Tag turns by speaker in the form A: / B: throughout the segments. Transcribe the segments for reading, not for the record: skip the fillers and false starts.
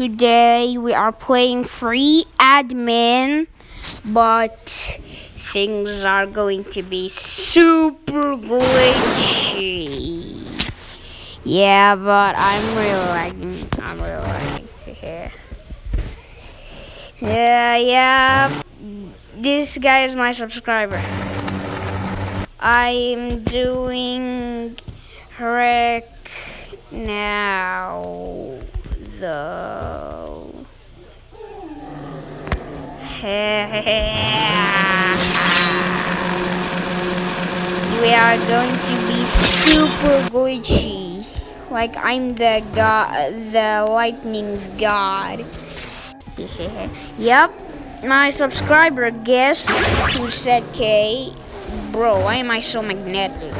A: today we are playing free admin, but things are going to be super glitchy. Yeah, but I'm really lagging. Yeah. This guy is my subscriber. I'm doing rec now, though. We are going to be super glitchy. Like I'm the lightning god. Yep, my subscriber guest who said K. Bro, why am I so magnetic?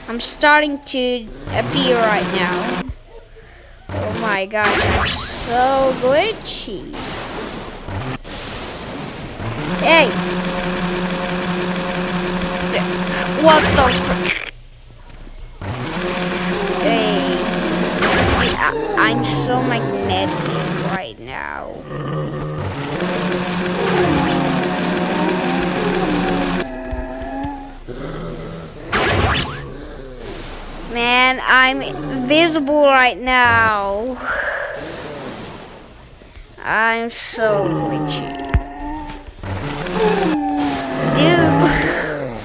A: I'm starting to appear right now. Oh my gosh, I'm so glitchy. Hey! What the frick? Hey. I'm so magnetic right now. Man, I'm invisible right now. I'm so glitchy. Dude,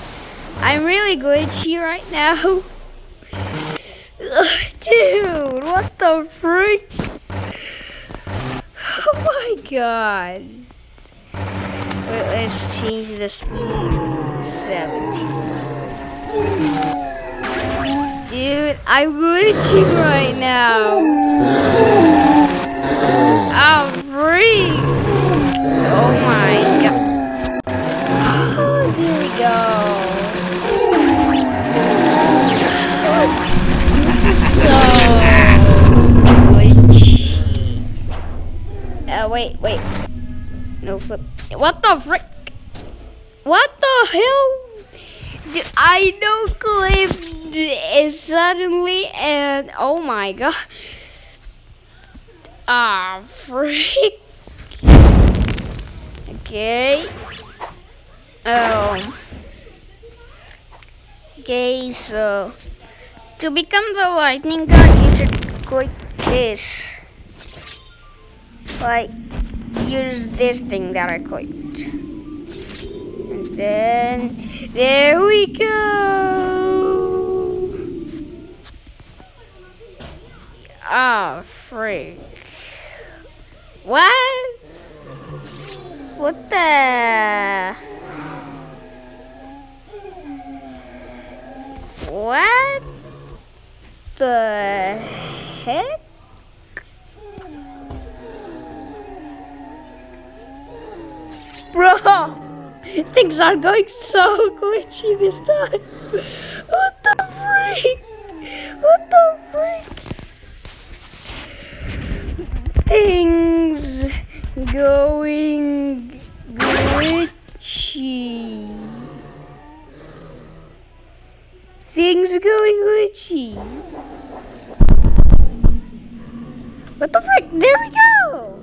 A: I'm really glitchy right now. Dude, what the freak? Oh my god. Wait, let's change this 17. Dude, I'm glitching right now. Oh, freak. Oh my god. Oh, there we go. So glitchy. Wait. No flip. What the frick? What the hell? Dude, I no clipped suddenly and oh my god. Ah, freak. Okay. Okay, so to become the lightning god, you should click this. Like, use this thing that I clicked. And then, there we go. Oh, freak. What? What the? What the heck? Bro, things are going so glitchy this time. What the freak? What the freak? Things going glitchy. Things going glitchy. What the frick? There we go.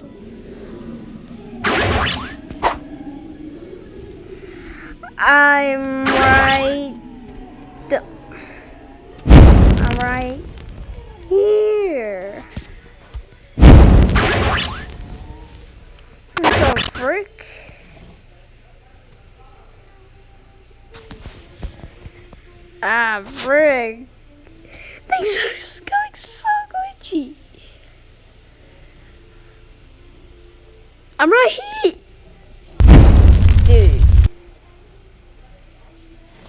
A: I'm right here. What the frick? Ah, frick. Things are just going so glitchy. I'm right here.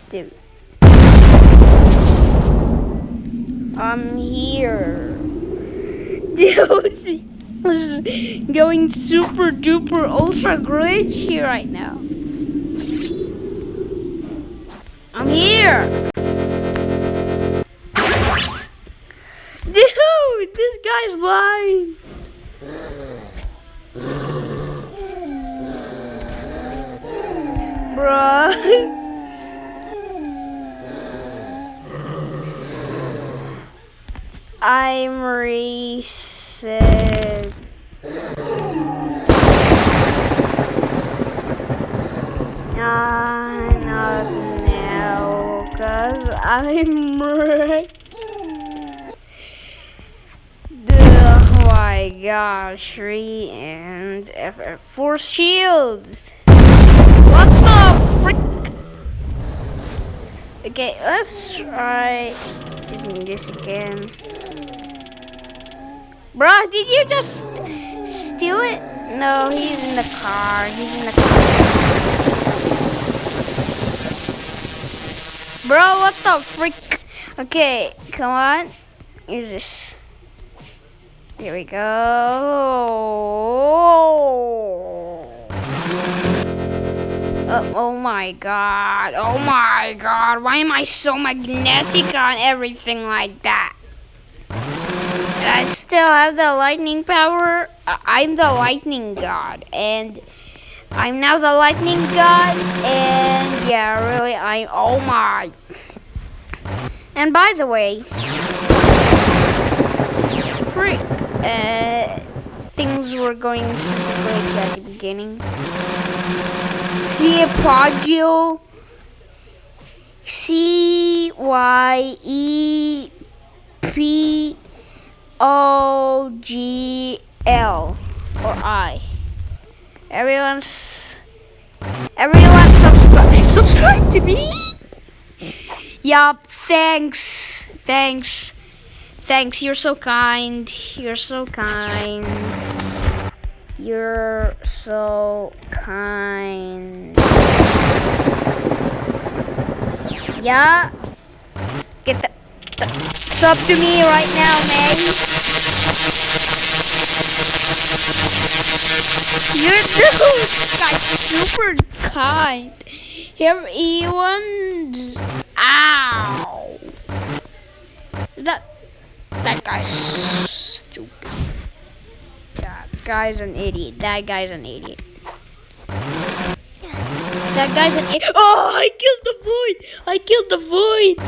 A: Dude. I'm here. Dude, this is going super duper ultra glitchy right now. I'm here. Dude, this guy's blind. Bruh. I'm reset. Not now, cause I'm right. Oh my gosh, 3 and FF4 shields. What the frick? Okay, let's try using this again. Bruh, did you just steal it? No, he's in the car. He's in the car. Bro, what the frick? Okay, come on. Use this. Here we go. Oh my god. Oh my god. Why am I so magnetic on everything like that? And I still have the lightning power. I'm the lightning god. And I'm now the lightning god. And yeah, really, oh my. And by the way, frick. Things were going super great at the beginning. See a Poggle. CYEPOGL or I. Everyone subscribe to me. Yup, thanks. You're so kind. You're so kind. Yeah. Get the sub to me right now, man. You're super kind. Everyone's ow. That guy's stupid. That guy's an idiot. That guy's an idiot. Oh, I killed the void.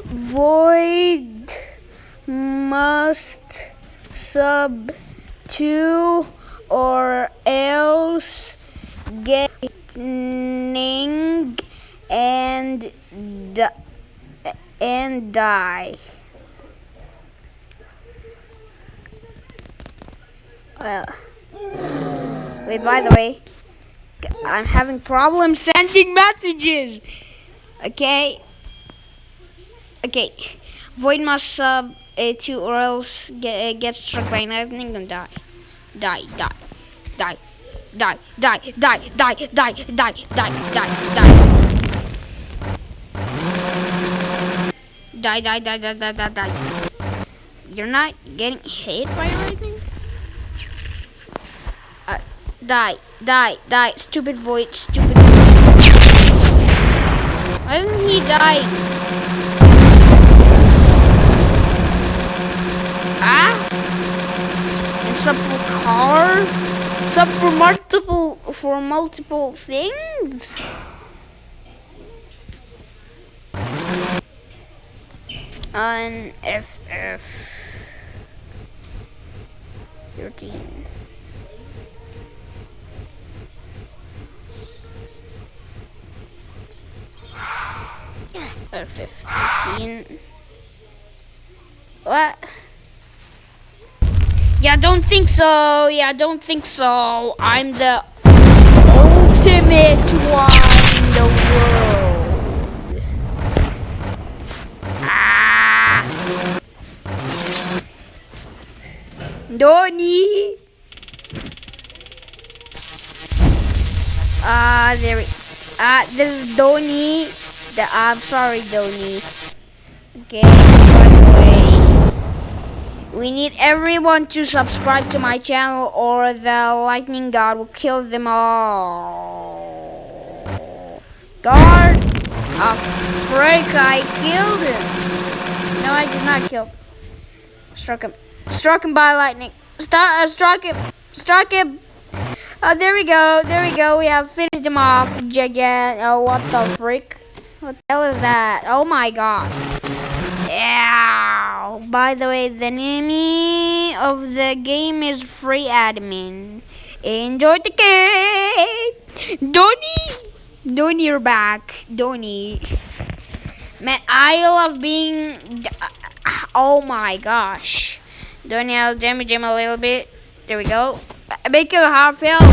A: Void must sub to or else getting and die. Wait, by the way, I'm having problems sending messages. Okay. Void must sub to or else get struck by lightning and die. Die. You're not getting hit by lightning? Die. Stupid void. Why doesn't he die? And sub for car? Sub for multiple things? On FF 13. FF 15. What? Yeah, don't think so. I'm the ultimate one in the world. Donnie. This is Donnie. I'm sorry, Donnie. Okay, by the way, we need everyone to subscribe to my channel or the lightning god will kill them all. Guard! Frick, I killed him. No, I did not kill him. Struck him by lightning. Struck him. There we go. We have finished him off. Again. Oh, what the frick? What the hell is that? Oh my god. Ow. by the way, the name of the game is Free Admin. Enjoy the game! Donnie, you're back. Donnie. Man, I love being... Oh my gosh. Donnie, I'll damage him a little bit. There we go. Make him half health.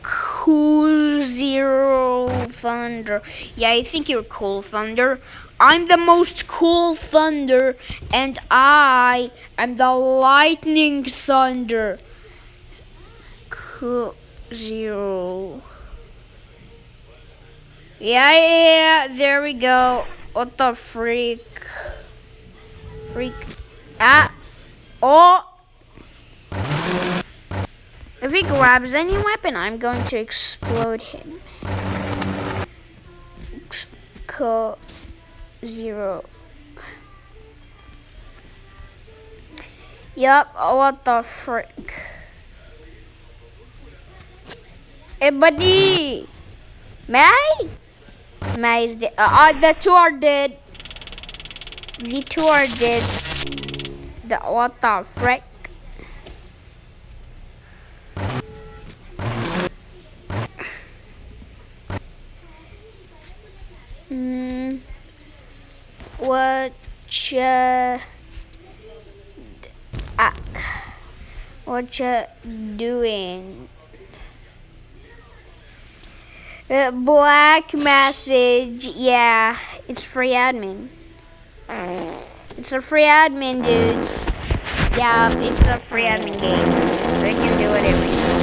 A: Cool Zero Thunder. Yeah, I think you're cool, Thunder. I'm the most cool Thunder, and I am the Lightning Thunder. Cool Zero. Yeah, there we go. What the freak? Oh! If he grabs any weapon, I'm going to explode him. Zero. Yup, what the frick? Hey, buddy! May is dead. The two are dead. The two are dead. What the frick? What you doing? Black message. Yeah, it's free admin. It's a free admin, dude. Yeah, it's a free admin game. They can do it every time.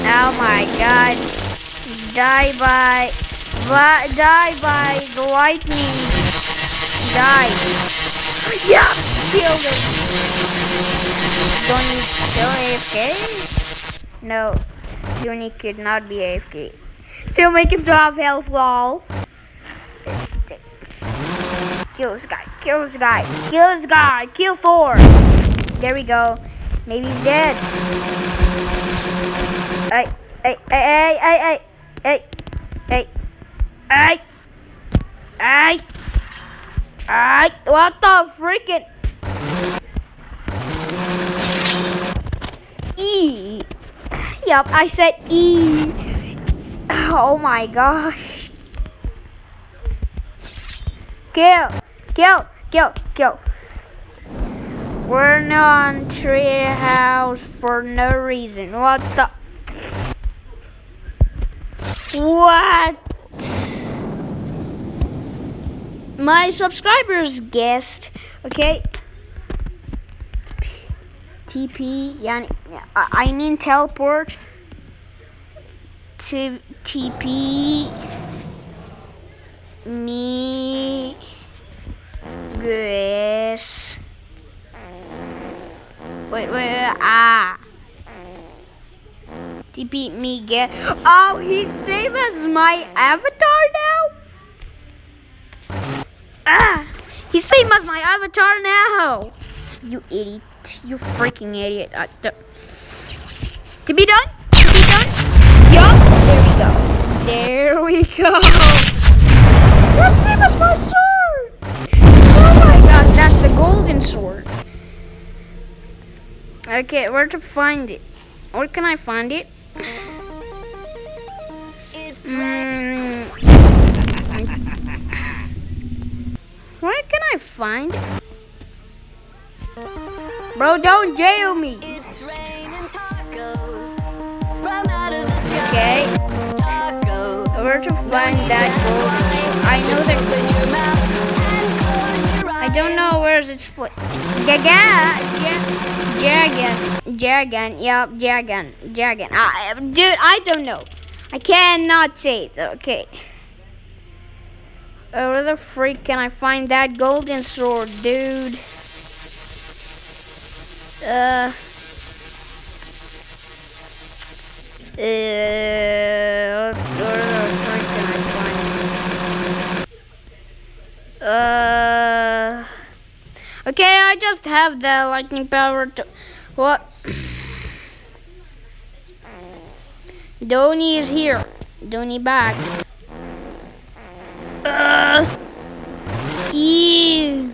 A: Oh my god. Die by the lightning. Die. Yeah, killed it. Don't you still AFK? No, Donnie could not be AFK. Still make him drop health, lol. Kill this guy, kill this guy, kill this guy, kill Thor. There we go. Maybe he's dead. Hey. What the freaking? E. Yup, I said E. Oh my gosh. Kill. We're not on Treehouse for no reason. What the? What? My subscribers guessed. Okay. TP, yani, I mean teleport to TP me guess. Wait, TP me get. Oh, he's same as my avatar now? He's same as my avatar now. You idiot. You freaking idiot. To be done? Yup, there we go. You're same as my sword. Oh my god, that's the golden sword. Okay, where to find it? Where can I find it? Where can I find it? Bro, don't jail me. Okay. Where to find that gold? I know that. I don't know where's it split. Jagan. Yup, Jagan. Dude, I don't know. I cannot say it. Okay. Where the freak can I find that golden sword, dude? Where the freak can I find it? Okay, I just have the lightning power to... What? Donnie is here. Donnie back. Ew.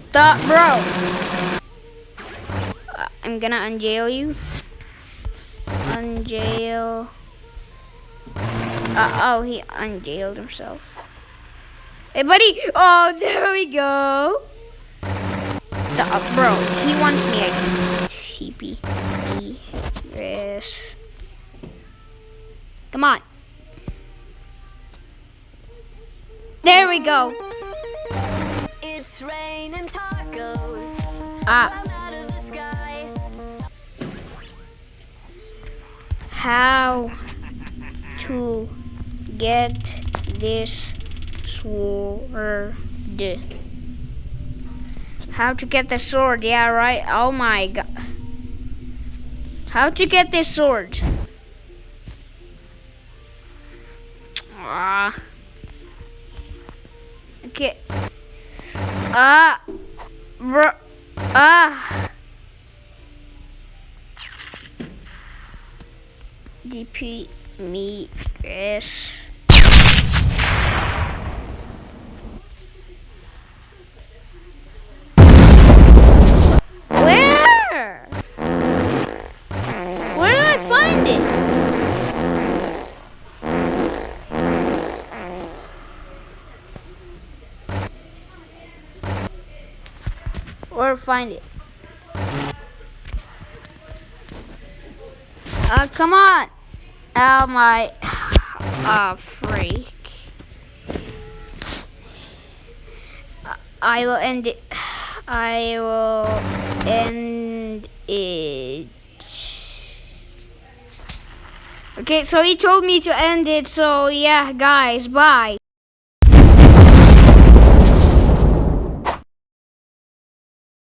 A: Stop, bro. I'm gonna unjail you. Unjail. Oh, he unjailed himself. Hey, buddy. Oh, there we go. Stop, bro. He wants me again. TP. Yes. Come on. There we go.
B: It's raining tacos.
A: Ah.
B: Out of the sky.
A: How to get this sword? How to get the sword? Yeah, right. Oh my god. How to get this sword? Ah. Okay. Ah. Bro. Ah. DP me. Yes. Where? Where did I find it? Where to find it? Come on. Oh my. Oh, freak. I will end it. I will end it. Okay, so he told me to end it, so yeah, guys, bye.